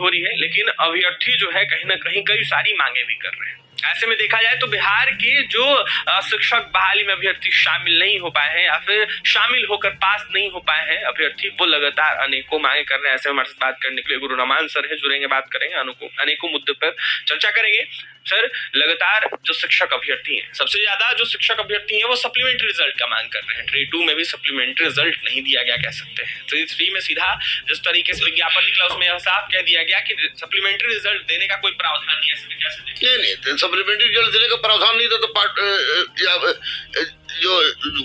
हो रही है, लेकिन अभ्यर्थी जो है कहीं ना कहीं कई सारी मांगे भी कर रहे हैं। ऐसे में देखा जाए तो बिहार के जो शिक्षक बहाली में अभ्यर्थी शामिल नहीं हो पाए हैं या फिर शामिल होकर पास नहीं हो पाए हैं अभ्यर्थी, वो लगातार अनेकों मांगे कर रहे हैं। ऐसे में हमारे साथ बात करने के लिए गुरु रमान सर है, जुड़ेंगे, बात करेंगे, अनेकों मुद्दों पर चर्चा करेंगे। सर, लगातार जो शिक्षक अभ्यर्थी हैं, सबसे ज्यादा जो शिक्षक अभ्यर्थी हैं वो सप्लीमेंट्री रिजल्ट का मांग कर रहे हैं। ट्री 2 में भी सप्लीमेंट्री रिजल्ट नहीं दिया गया कह सकते हैं। ट्री 3 में सीधा जिस तरीके से विज्ञापन निकला उसमें यह साफ कह दिया गया कि सप्लीमेंट्री रिजल्ट देने का कोई प्रावधान नहीं है। इसमें कैसे देखिए? नहीं, सप्लीमेंट्री रिजल्ट देने का प्रावधान नहीं था तो पार्ट जो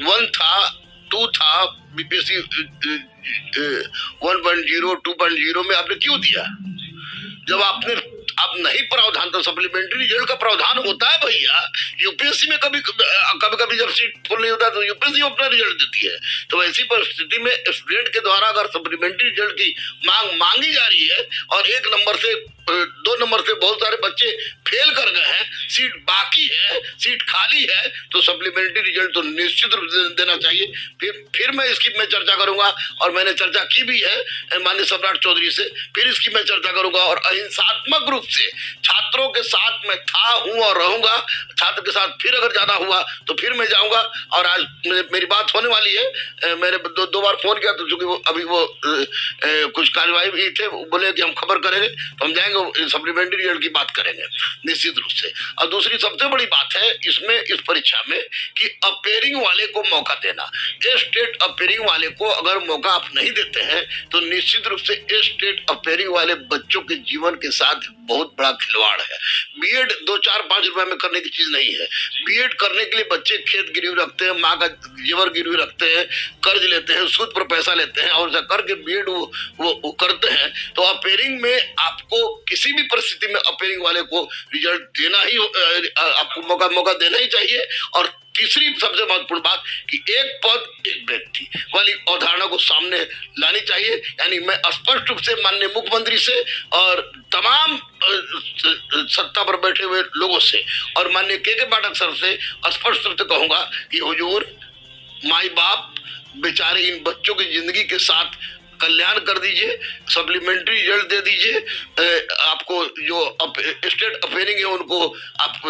1 था 2 था बीपीएससी 1.0 2.0 में आपने क्यों दिया? जब आपने अब नहीं प्रावधान, तो सप्लीमेंट्री रिजल्ट का प्रावधान होता है भैया। यूपीएससी में कभी कभी जब सीट फुल नहीं होता तो यूपीएससी अपना रिजल्ट देती है। तो ऐसी परिस्थिति में स्टूडेंट के द्वारा अगर सप्लीमेंट्री रिजल्ट की मांगी जा रही है और 1 नंबर से 2 नंबर से बहुत सारे बच्चे फेल कर गए हैं, सीट बाकी है, सीट खाली है, तो सप्लीमेंट्री रिजल्ट तो निश्चित रूप से देना चाहिए। फिर मैं इसकी चर्चा करूंगा और मैंने चर्चा की भी है माननीय सम्राट चौधरी से। फिर इसकी मैं चर्चा करूंगा और अहिंसात्मक रूप से छात्रों के साथ मैं था, हूं और रहूंगा। छात्र के साथ फिर अगर ज्यादा हुआ तो फिर मैं जाऊंगा। और आज मेरी बात होने वाली है। मैंने 2 बार फोन किया तो चूंकि वो कुछ कार्यवाही भी थे, बोले कि हम खबर करेंगे तो हम जाएंगे, सप्लीमेंट्री रिजल्ट की बात करेंगे निश्चित रूप से। और दूसरी सबसे बड़ी बात है इसमें, इस परीक्षा में, कि अपेयरिंग वाले को मौका देना। स्टेट अपेयरिंग वाले को अगर मौका आप नहीं देते हैं तो निश्चित रूप से स्टेट अपेयरिंग वाले बच्चों के जीवन के साथ बहुत बड़ा खिलवाड़ है। बीएड 2, 4, 5 रुपए में करने की चीज नहीं है। बीएड करने के लिए बच्चे खेत गिरवी रखते हैं, माँ का जेवर गिरवी रखते हैं, कर्ज लेते हैं, सूद पर पैसा लेते हैं और करके बीएड वो करते हैं। तो अपेयरिंग में आपको किसी भी परिस्थिति में अपेयरिंग वाले को रिजल्ट देना ही, आपको मौका देना ही चाहिए। और तीसरी सबसे महत्वपूर्ण बात कि एक पद एक व्यक्ति वाली अवधारणा को सामने लानी चाहिए। यानी मैं स्पष्ट रूप से माननीय मुख्यमंत्री से और तमाम सत्ता पर बैठे हुए लोगों से और माननीय के पाठक सर से स्पष्ट रूप से कहूंगा कि हुजूर, माई बाप बेचारे इन बच्चों की जिंदगी के साथ कल्याण कर दीजिए, सप्लीमेंट्री रिजल्ट दे दीजिए। आपको जो स्टेट अफेयरिंग है उनको आप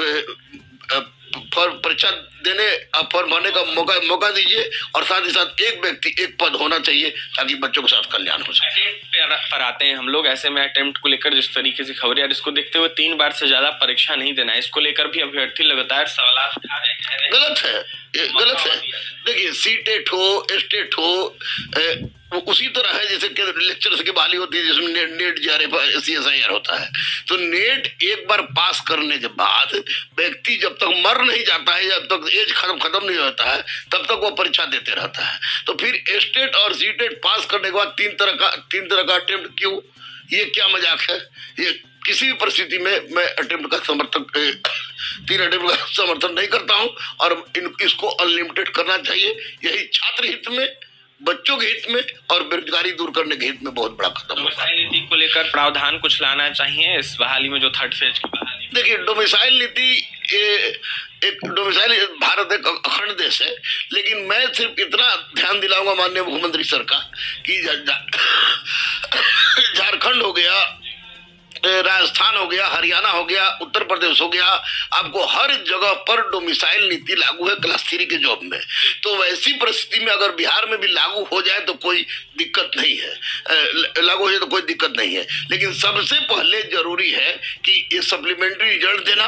परीक्षा देने, फॉर्म भरने का मौका दीजिए। और साथ ही साथ एक व्यक्ति एक पद होना चाहिए ताकि बच्चों के साथ कल्याण हो सके। पर आते हैं हम लोग। ऐसे में अटेम्प्ट को लेकर जिस तरीके से खबरें आ रही, इसको देखते हुए 3 बार से ज्यादा परीक्षा नहीं देना है, इसको लेकर भी अभ्यर्थी लगातार सवाल उठा रहे हैं। गलत है, ये गलत है। देखिए, सीटेट हो, स्टेट हो, उसी तरह है जैसे कि लेक्चरर्स की बहाली होती है जिसमें नेट JRF CSIR होता है। तो नेट एक बार पास करने के बाद व्यक्ति जब तक मर नहीं जाता है, जब तक एज खत्म नहीं होता है, तब तक वो परीक्षा देते रहता है। तो फिर स्टेट और सीटेट पास करने के बाद 3 तरह का अटेम्प्ट क्यों? ये क्या मजाक है? ये किसी भी परिस्थिति में मैं अटेम्प्ट का समर्थन 3 अटेम्प्ट का समर्थन नहीं करता हूं और इसको अनलिमिटेड करना चाहिए। यही छात्र हित में, बच्चों के हित में और बेरोजगारी दूर करने के हित में बहुत बड़ा कदम है। डोमिसाइल नीति को लेकर प्रावधान कुछ लाना चाहिए इस बहाली में, जो 3rd फेज की बहाली। देखिए, डोमिसाइल नीति, एक डोमिसाइल, भारत एक अखंड देश है, लेकिन मैं सिर्फ इतना ध्यान दिलाऊंगा माननीय मुख्यमंत्री सर का कि झारखंड हो गया, राजस्थान हो गया, हरियाणा हो गया, उत्तर प्रदेश हो गया, आपको हर जगह पर डोमिसाइल नीति लागू है क्लास 3 के जॉब में। तो वैसी परिस्थिति में अगर बिहार में भी लागू हो जाए तो कोई दिक्कत नहीं है, लागू हो जाए तो कोई दिक्कत नहीं है। लेकिन सबसे पहले जरूरी है कि ये सप्लीमेंट्री रिजल्ट देना,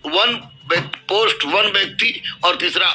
1 पोस्ट 1 व्यक्ति, और तीसरा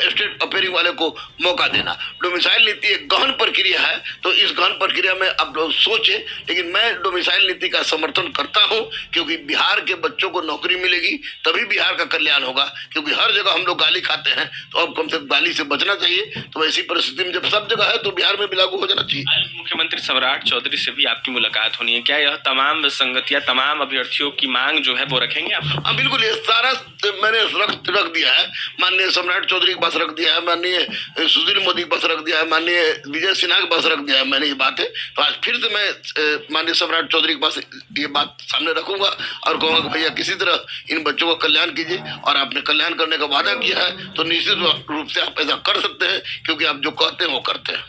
स्टेट अपेयरिंग वाले को मौका देना। डोमिसाइल नीति एक गहन प्रक्रिया है, तो इस गहन प्रक्रिया में आप लोग सोचें। लेकिन मैं डोमिसाइल नीति का समर्थन करता हूं क्योंकि बिहार के बच्चों को नौकरी मिलेगी, तभी बिहार का कल्याण होगा। क्योंकि हर जगह हम लोग गाली खाते हैं, तो अब कम से कम गाली से बचना चाहिए। तो ऐसी परिस्थिति में जब सब जगह है तो बिहार में भी लागू हो जाना चाहिए। आज मुख्यमंत्री सम्राट चौधरी से भी आपकी मुलाकात होनी है, क्या यह तमाम विसंगतियां, तमाम अभ्यर्थियों की मांग जो है वो रखेंगे आप? हाँ बिल्कुल, ये सारा मैंने रख दिया है। माननीय सम्राट चौधरी के पास रख दिया है, माननीय सुशील मोदी के पास रख दिया है, माननीय विजय सिन्हा के पास रख दिया है मैंने ये बातें। तो आज फिर से मैं माननीय सम्राट चौधरी के पास ये बात सामने रखूंगा और कहूँगा कि भैया किसी तरह इन बच्चों का कल्याण कीजिए। और आपने कल्याण करने का वादा किया है तो निश्चित रूप से आप ऐसा कर सकते हैं, क्योंकि आप जो कहते हैं वो करते हैं।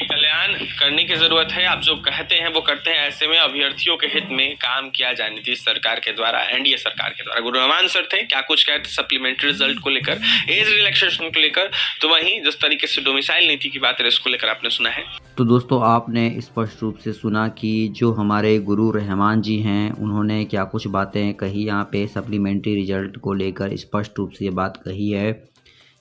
कल्याण बयान करने की जरूरत है। आप जो कहते हैं वो करते हैं। ऐसे में अभ्यर्थियों के हित में काम किया जाए नीतीश सरकार के द्वारा, एनडीए सरकार के द्वारा। गुरुरहमान सर थे, क्या कुछ कहते सप्लीमेंट्री रिजल्ट को लेकर, एज रिलैक्सेशन को लेकर। तो वहीं जिस तरीके से डोमिसाइल नीति की बात है इसको लेकर आपने सुना है। तो दोस्तों आपने स्पष्ट रूप से सुना कि जो हमारे गुरु रहमान जी हैं उन्होंने क्या कुछ बातें कही यहाँ पे सप्लीमेंट्री रिजल्ट को लेकर। स्पष्ट रूप से ये बात कही है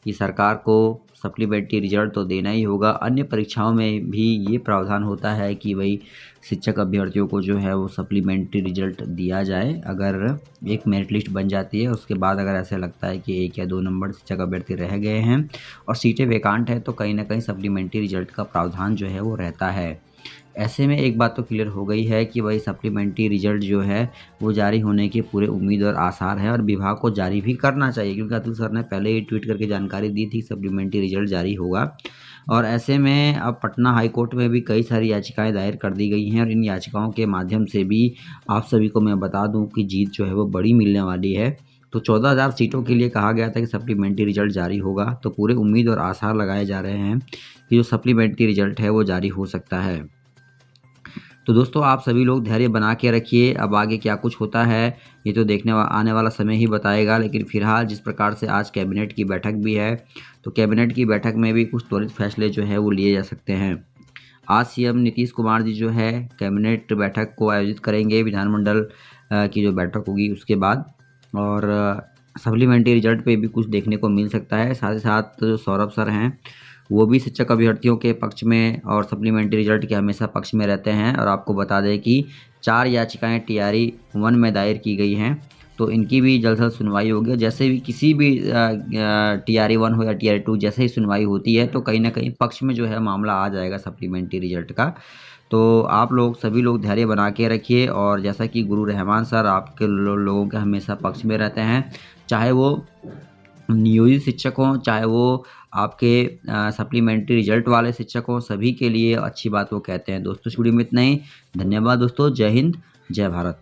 कि सरकार को सप्लीमेंट्री रिजल्ट तो देना ही होगा। अन्य परीक्षाओं में भी ये प्रावधान होता है कि भाई शिक्षक अभ्यर्थियों को जो है वो सप्लीमेंट्री रिजल्ट दिया जाए। अगर एक मेरिट लिस्ट बन जाती है, उसके बाद अगर ऐसा लगता है कि 1 या 2 नंबर शिक्षक अभ्यर्थी रह गए हैं और सीटें वैकांट है, तो कहीं ना कहीं सप्लीमेंट्री रिजल्ट का प्रावधान जो है वो रहता है। ऐसे में एक बात तो क्लियर हो गई है कि भाई सप्लीमेंट्री रिजल्ट जो है वो जारी होने के पूरे उम्मीद और आसार है और विभाग को जारी भी करना चाहिए, क्योंकि अतुल सर ने पहले ही ट्वीट करके जानकारी दी थी सप्लीमेंट्री रिजल्ट जारी होगा। और ऐसे में अब पटना हाई कोर्ट में भी कई सारी याचिकाएं दायर कर दी गई हैं और इन याचिकाओं के माध्यम से भी आप सभी को मैं बता दूं कि जीत जो है वो बड़ी मिलने वाली है। तो 14,000 सीटों के लिए कहा गया था कि सप्लीमेंट्री रिजल्ट जारी होगा, तो पूरे उम्मीद और आसार लगाए जा रहे हैं कि जो सप्लीमेंट्री रिजल्ट है वो जारी हो सकता है। तो दोस्तों आप सभी लोग धैर्य बना के रखिए। अब आगे क्या कुछ होता है ये तो आने वाला समय ही बताएगा। लेकिन फिलहाल जिस प्रकार से आज कैबिनेट की बैठक भी है, तो कैबिनेट की बैठक में भी कुछ त्वरित फैसले जो है वो लिए जा सकते हैं। आज सीएम नीतीश कुमार जी जो है कैबिनेट बैठक को आयोजित करेंगे, विधानमंडल की जो बैठक होगी उसके बाद, और सप्लीमेंट्री रिजल्ट पे भी कुछ देखने को मिल सकता है। साथ ही साथ जो सौरभ सर हैं वो भी शिक्षक अभ्यर्थियों के पक्ष में और सप्लीमेंट्री रिजल्ट के हमेशा पक्ष में रहते हैं। और आपको बता दें कि 4 याचिकाएं TRE 1 में दायर की गई हैं, तो इनकी भी जल्द से जल्द सुनवाई होगी। जैसे भी किसी भी TRE 1 हो या TRE 2 जैसे ही सुनवाई होती है तो कहीं ना कहीं पक्ष में जो है मामला आ जाएगा सप्लीमेंट्री रिजल्ट का। तो आप लोग सभी लोग धैर्य बना के रखिए। और जैसा कि गुरु रहमान सर आपके लोगों के हमेशा पक्ष में रहते हैं, चाहे वो नियोजित शिक्षक हों, चाहे वो आपके सप्लीमेंट्री रिजल्ट वाले शिक्षक हों, सभी के लिए अच्छी बात वो कहते हैं। दोस्तों इस वीडियो में इतना ही। धन्यवाद दोस्तों। जय हिंद, जय भारत।